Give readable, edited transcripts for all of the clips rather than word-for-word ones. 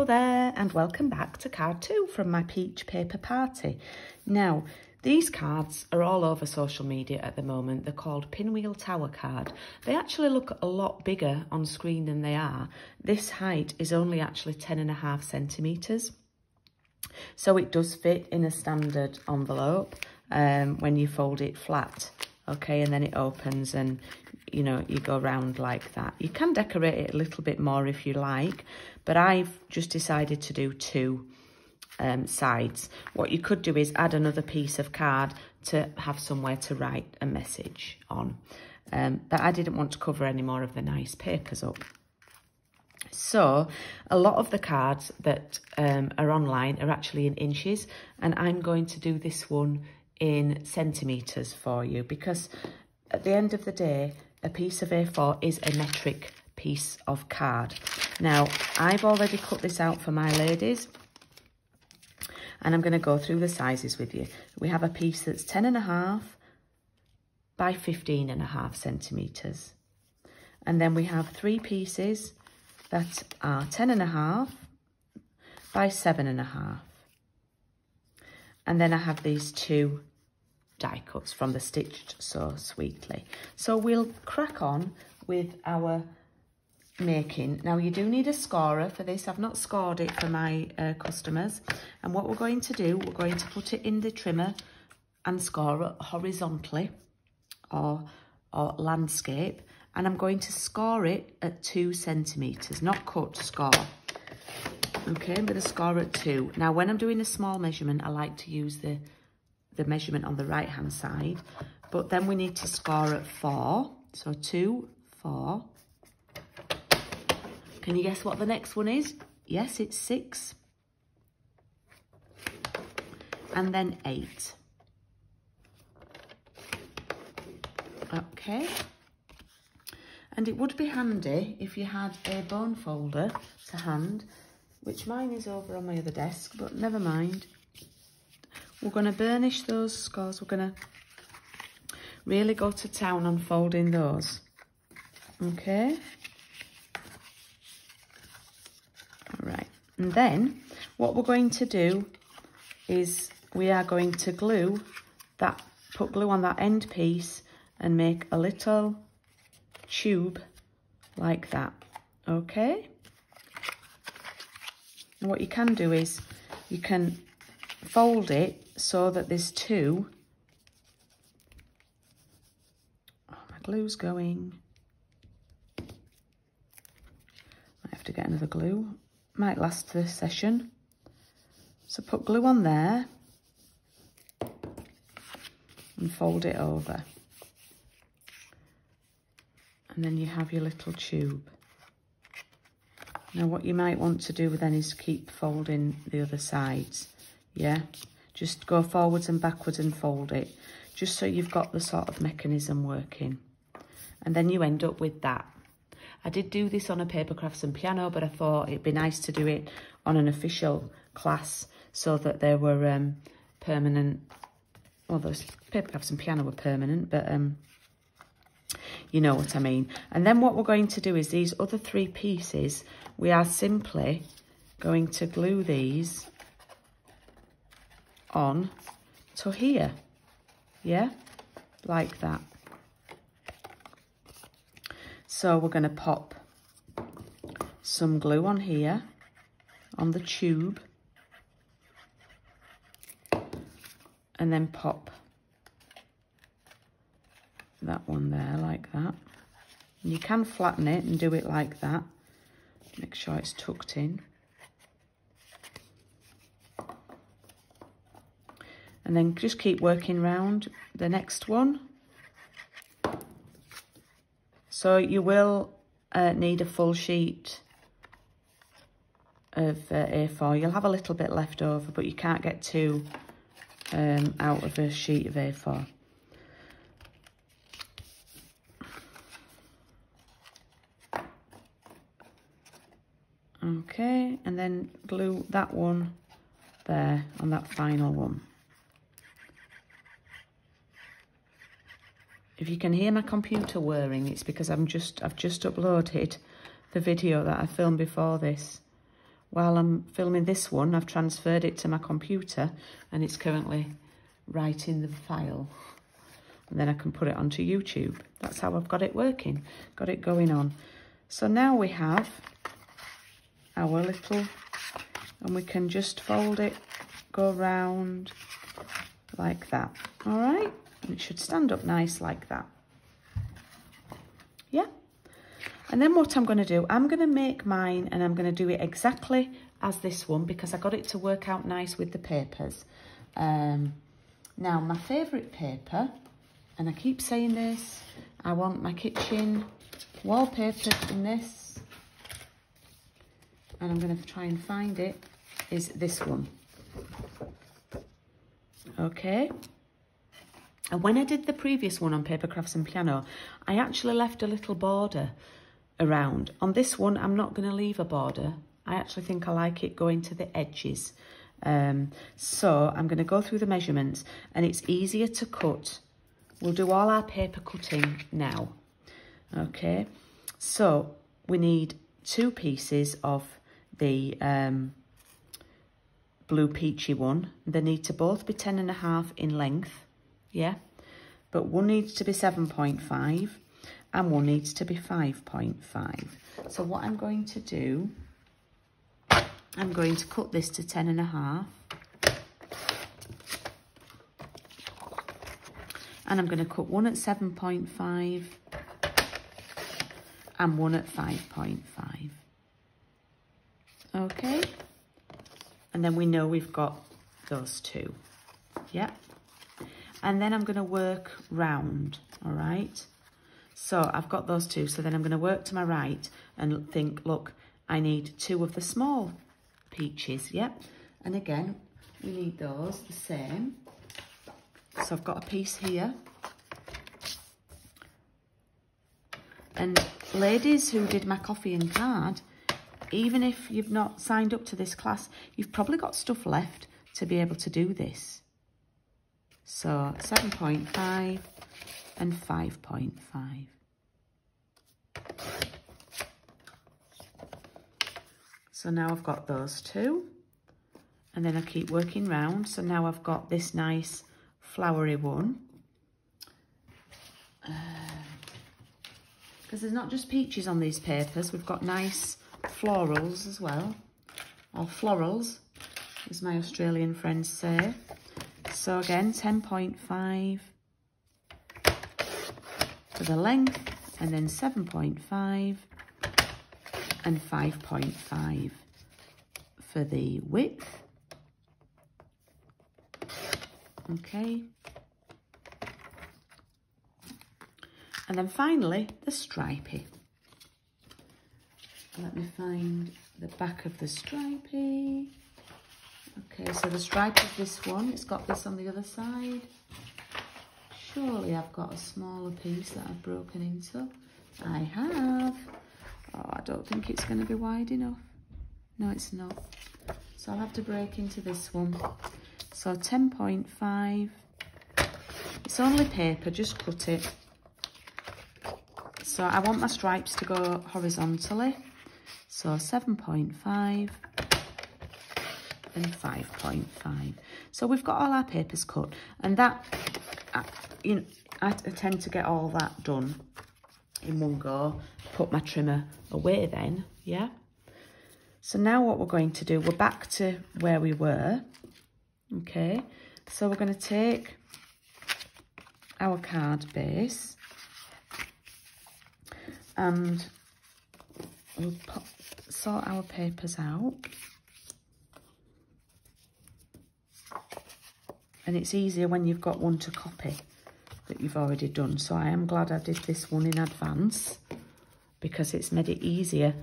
there, and welcome back to card 2 from my peach paper party. Now, these cards are all over social media at the moment. They're called Pinwheel Tower card. They actually look a lot bigger on screen than they are. This height is only actually 10.5 centimetres. So it does fit in a standard envelope when you fold it flat. Okay, and then it opens and, you know, you go round like that. You can decorate it a little bit more if you like, but I've just decided to do 2 sides. What you could do is add another piece of card to have somewhere to write a message on. But I didn't want to cover any more of the nice papers up. So a lot of the cards that are online are actually in inches, and I'm going to do this one in centimetres for you, because at the end of the day, a piece of A4 is a metric piece of card. Now, I've already cut this out for my ladies, and I'm going to go through the sizes with you. We have a piece that's 10.5 by 15.5 centimetres. And then we have 3 pieces that are 10.5 by 7.5. And then I have these 2 die cuts from the Stitched So Sweetly. So we'll crack on with our making. Now, you do need a scorer for this. I've not scored it for my customers. And what we're going to do, we're going to put it in the trimmer and score it horizontally or landscape. And I'm going to score it at 2 centimetres, not cut, score. Okay, I'm going to score at 2. Now, when I'm doing a small measurement, I like to use the measurement on the right-hand side. But then we need to score at 4. So 2, 4. Can you guess what the next one is? Yes, it's 6. And then 8. Okay. And it would be handy if you had a bone folder to hand, which mine is over on my other desk, but never mind. We're going to burnish those scores. We're going to really go to town on folding those. Okay. All right. And then what we're going to do is we are going to glue that, put glue on that end piece and make a little tube like that. Okay. And what you can do is you can fold it so that there's 2. Oh, my glue's going. Might have to get another glue. Might last this session. So put glue on there and fold it over. And then you have your little tube. Now what you might want to do then is keep folding the other sides. Yeah, just go forwards and backwards and fold it, just so you've got the sort of mechanism working. And then you end up with that. I did do this on a Paper Crafts and Piano, but I thought it'd be nice to do it on an official class so that there were permanent, well, those Paper Crafts and Piano were permanent, but you know what I mean. And then what we're going to do is these other 3 pieces, we are simply going to glue these on to here. Yeah, like that. So we're going to pop some glue on here, on the tube, and then pop that one there like that. And you can flatten it and do it like that. Make sure it's tucked in. And then just keep working round the next one. So you will need a full sheet of A4. You'll have a little bit left over, but you can't get 2 out of a sheet of A4. Okay, and then glue that one there on that final one. If you can hear my computer whirring, it's because I've just uploaded the video that I filmed before this while I'm filming this one, I've transferred it to my computer and it's currently writing the file. And then I can put it onto YouTube. That's how I've got it working, got it going on. So now we have our little, and we can just fold it, go round like that. All right, and it should stand up nice like that. Yeah. And then what I'm going to do, I'm going to make mine and I'm going to do it exactly as this one because I got it to work out nice with the papers. Now, my favourite paper, and I keep saying this, I want my kitchen wallpapered in this, and I'm going to try and find it, is this one. Okay. And when I did the previous one on Paper Crafts and Piano, I actually left a little border around. On this one, I'm not going to leave a border. I actually think I like it going to the edges. So I'm going to go through the measurements, and it's easier to cut. We'll do all our paper cutting now. Okay, so we need 2 pieces of the blue peachy one. They need to both be 10.5 in length, yeah, but one needs to be 7.5 and one needs to be 5.5. So what I'm going to do, I'm going to cut this to 10.5. And I'm going to cut one at 7.5 and one at 5.5. Okay. And then we know we've got those 2. Yeah. And then I'm going to work round. All right. So I've got those 2. So then I'm going to work to my right and think, look, I need 2 of the small peaches. Yep. And again, we need those the same. So I've got a piece here. And ladies who did my coffee and card, even if you've not signed up to this class, you've probably got stuff left to be able to do this. So 7.5 and 5.5. So now I've got those 2. And then I keep working round. So now I've got this nice flowery one. Because there's not just peaches on these papers, we've got nice florals as well, or florals, as my Australian friends say. So again, 10.5 for the length, and then 7.5 and 5.5 for the width. Okay. And then finally, the stripey. Let me find the back of the stripey. Okay, so the stripe is this one. It's got this on the other side. Surely I've got a smaller piece that I've broken into. I have. Oh, I don't think it's going to be wide enough. No, it's not. So I'll have to break into this one. So 10.5. It's only paper, just cut it. So I want my stripes to go horizontally. So 7.5 and 5.5. So we've got all our papers cut, and that, you know, I tend to get all that done in one go, put my trimmer away then, yeah? So now what we're going to do, we're back to where we were, okay? So we're going to take our card base, and we'll sort our papers out. And it's easier when you've got one to copy that you've already done. So I am glad I did this one in advance, because it's made it easier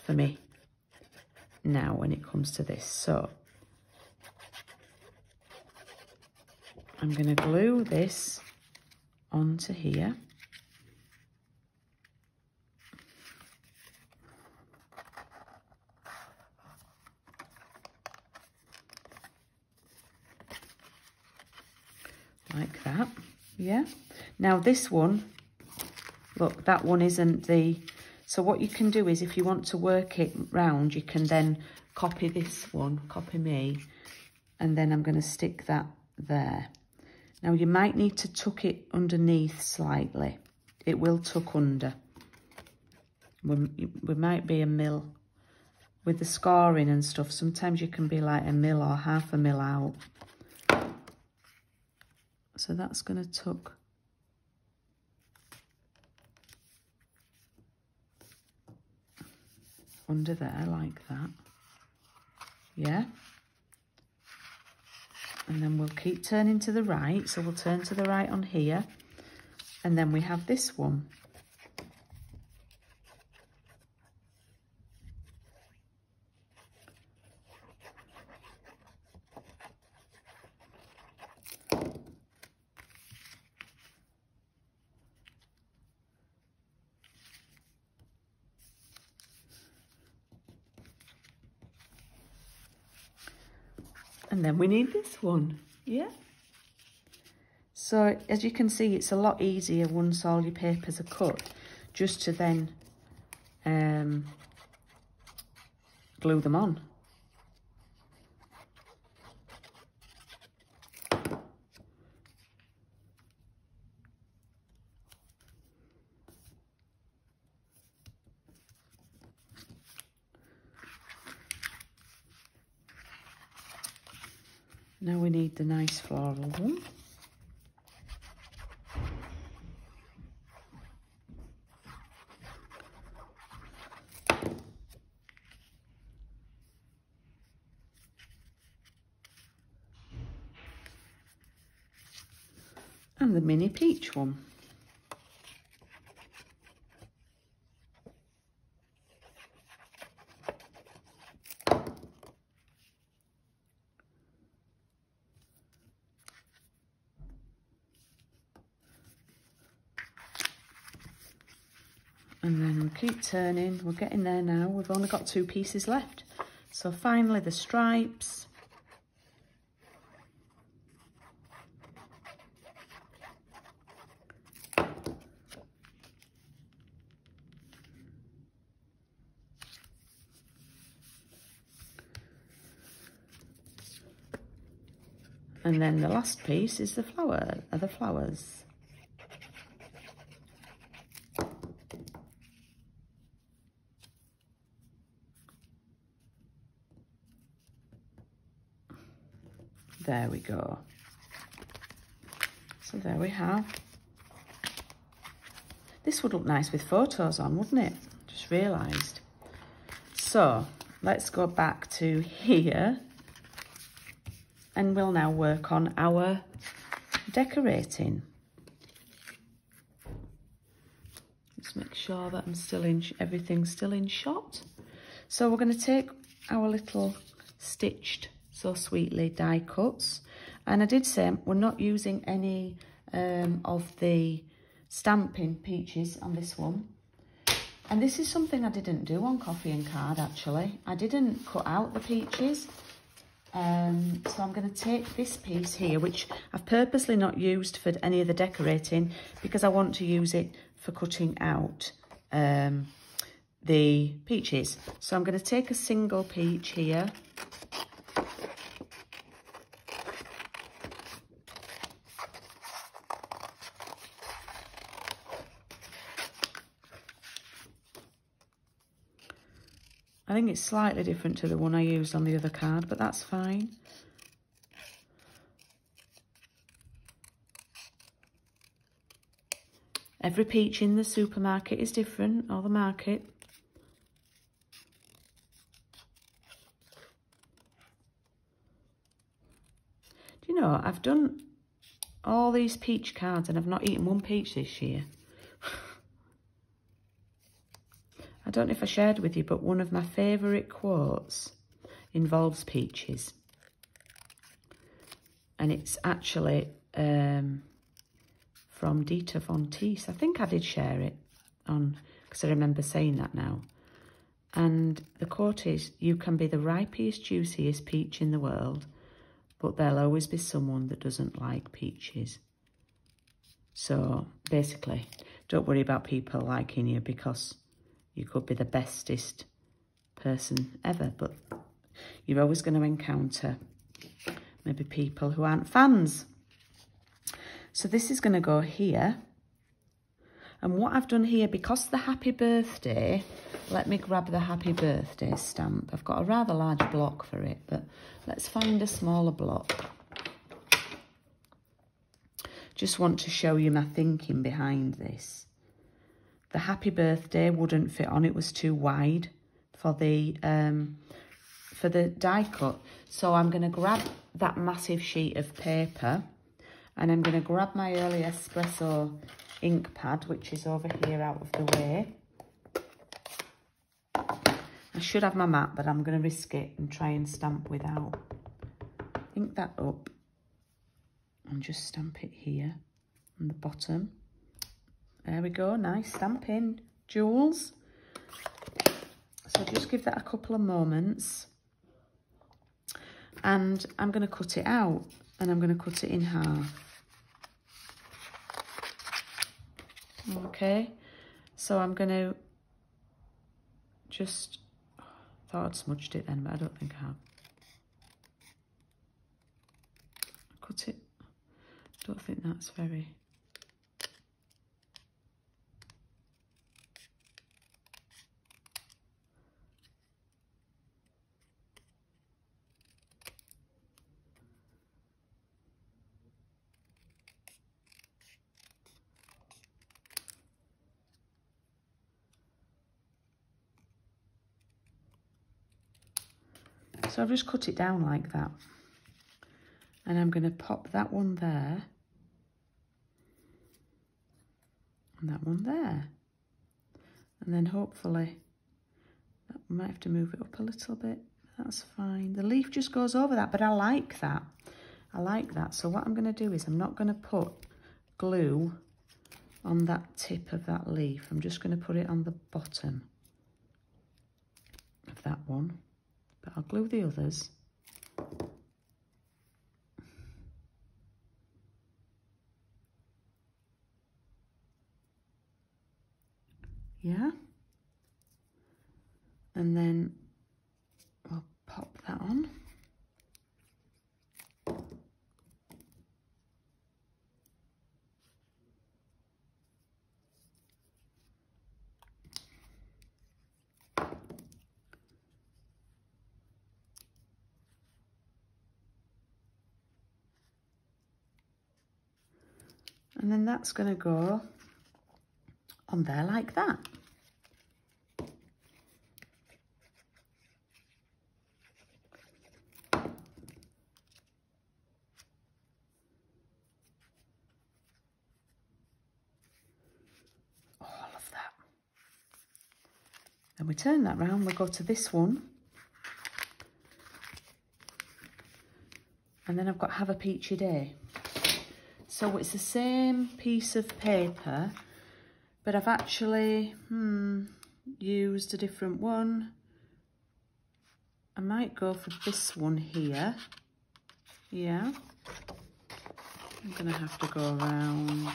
for me now when it comes to this. So I'm going to glue this onto here. Like that, yeah. Now this one, look, that one isn't the, so what you can do is if you want to work it round, you can then copy this one, copy me, and then I'm going to stick that there. Now you might need to tuck it underneath slightly. It will tuck under. We might be a mil. With the scoring and stuff, sometimes you can be like a mil or half a mil out. So that's going to tuck under there like that. Yeah. And then we'll keep turning to the right. So we'll turn to the right on here. And then we have this one. And then we need this one, yeah. So as you can see, it's a lot easier once all your papers are cut, just to then glue them on. Now we need the nice floral one. And the mini peach one. And then we'll keep turning. We're getting there now. We've only got 2 pieces left. So finally the stripes. And then the last piece is the flowers. There we go. So there we have. This would look nice with photos on, wouldn't it? Just realised. So let's go back to here. And we'll now work on our decorating. Let's make sure that I'm still in, everything's still in shot. So we're going to take our little stitched So Sweetly die cuts. And I did say we're not using any of the stamping peaches on this one. And this is something I didn't do on Coffee and Card, actually. I didn't cut out the peaches. So I'm going to take this piece here, which I've purposely not used for any of the decorating because I want to use it for cutting out the peaches. So I'm going to take a single peach here. I think it's slightly different to the one I used on the other card, but that's fine. Every peach in the supermarket is different, or the market. Do you know, I've done all these peach cards and I've not eaten one peach this year. I don't know if I shared with you, but one of my favourite quotes involves peaches. And it's actually from Dieter von Teese. I think I did share it on, because I remember saying that now. And the quote is, "You can be the ripest, juiciest peach in the world, but there'll always be someone that doesn't like peaches." So basically, don't worry about people liking you, because you could be the bestest person ever, but you're always going to encounter maybe people who aren't fans. So this is going to go here. And what I've done here, because the happy birthday, let me grab the happy birthday stamp. I've got a rather large block for it, but let's find a smaller block. Just want to show you my thinking behind this. The happy birthday wouldn't fit on, it was too wide for the die cut. So I'm going to grab that massive sheet of paper and I'm going to grab my early espresso ink pad, which is over here out of the way. I should have my mat, but I'm going to risk it and try and stamp without. Ink that up and just stamp it here on the bottom. There we go, nice stamping, Jules. So just give that a couple of moments. And I'm going to cut it out and I'm going to cut it in half. Okay, so I'm going to just, thought I'd smudged it then, but I don't think I have. Cut it, don't think that's very... So I've just cut it down like that. And I'm going to pop that one there. And that one there. And then hopefully, that might have to move it up a little bit. That's fine. The leaf just goes over that, but I like that. I like that. So what I'm going to do is I'm not going to put glue on that tip of that leaf. I'm just going to put it on the bottom of that one. But I'll glue the others. Yeah. And then we'll pop that on. And then that's going to go on there like that. Oh, I love that. Then we turn that round, we'll go to this one. And then I've got Have a Peachy Day. So it's the same piece of paper, but I've actually used a different one. I might go for this one here. Yeah. I'm going to have to go around.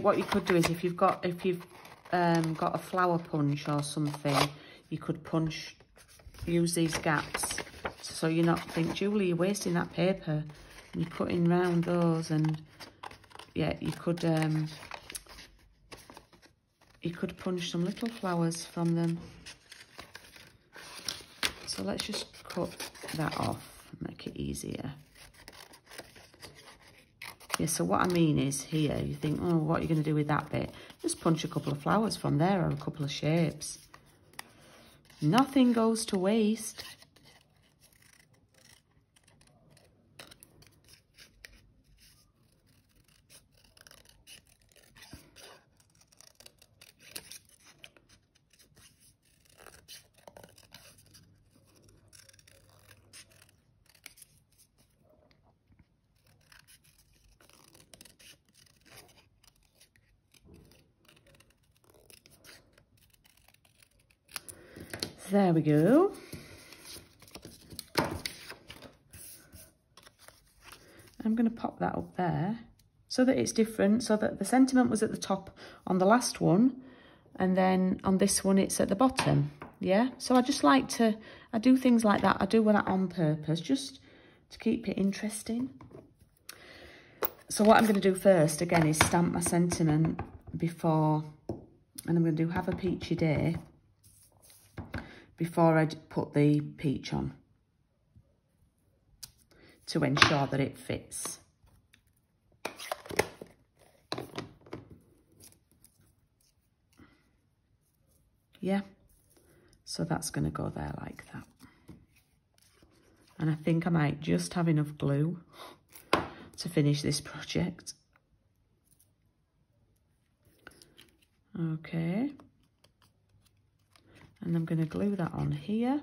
What you could do is if you've got a flower punch or something, you could use these gaps so you're not think, Julie, you're wasting that paper, and you're cutting round those, and yeah, you could punch some little flowers from them. So let's just cut that off and make it easier. Yeah, so what I mean is here, you think, oh, what are you going to do with that bit? Just punch a couple of flowers from there, or a couple of shapes. Nothing goes to waste. There we go. I'm going to pop that up there. so that it's different, so that the sentiment was at the top on the last one, and then on this one it's at the bottom. Yeah, so I just like to, I do things like that. I do that on purpose, just to keep it interesting. So what I'm going to do first, again, is stamp my sentiment before, and I'm going to do have a peachy day before I put the peach on, to ensure that it fits. Yeah, so that's going to go there like that. And I think I might just have enough glue to finish this project. Okay. And I'm going to glue that on here.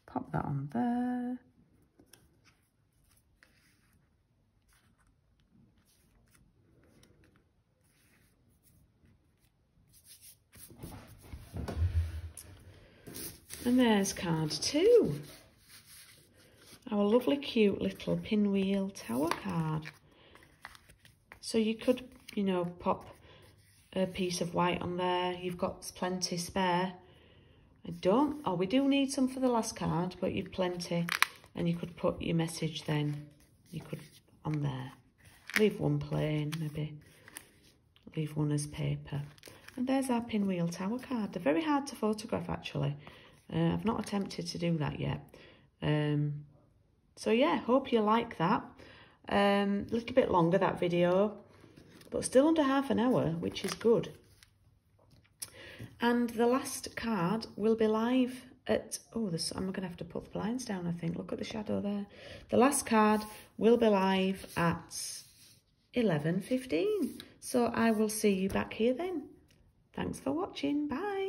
Pop that on there. And there's card 2. Our lovely cute little Pinwheel tower card. So you could, you know, pop a piece of white on there. You've got plenty spare. We do need some for the last card, but you've plenty. And you could put your message then. You could on there. Leave one plain, maybe. Leave one as paper. And there's our Pinwheel tower card. They're very hard to photograph, actually. I've not attempted to do that yet. So yeah, hope you like that. A little bit longer, that video, but still under half an hour, which is good. And the last card will be live at, I'm going to have to put the blinds down, I think. Look at the shadow there. The last card will be live at 11:15. So I will see you back here then. Thanks for watching. Bye.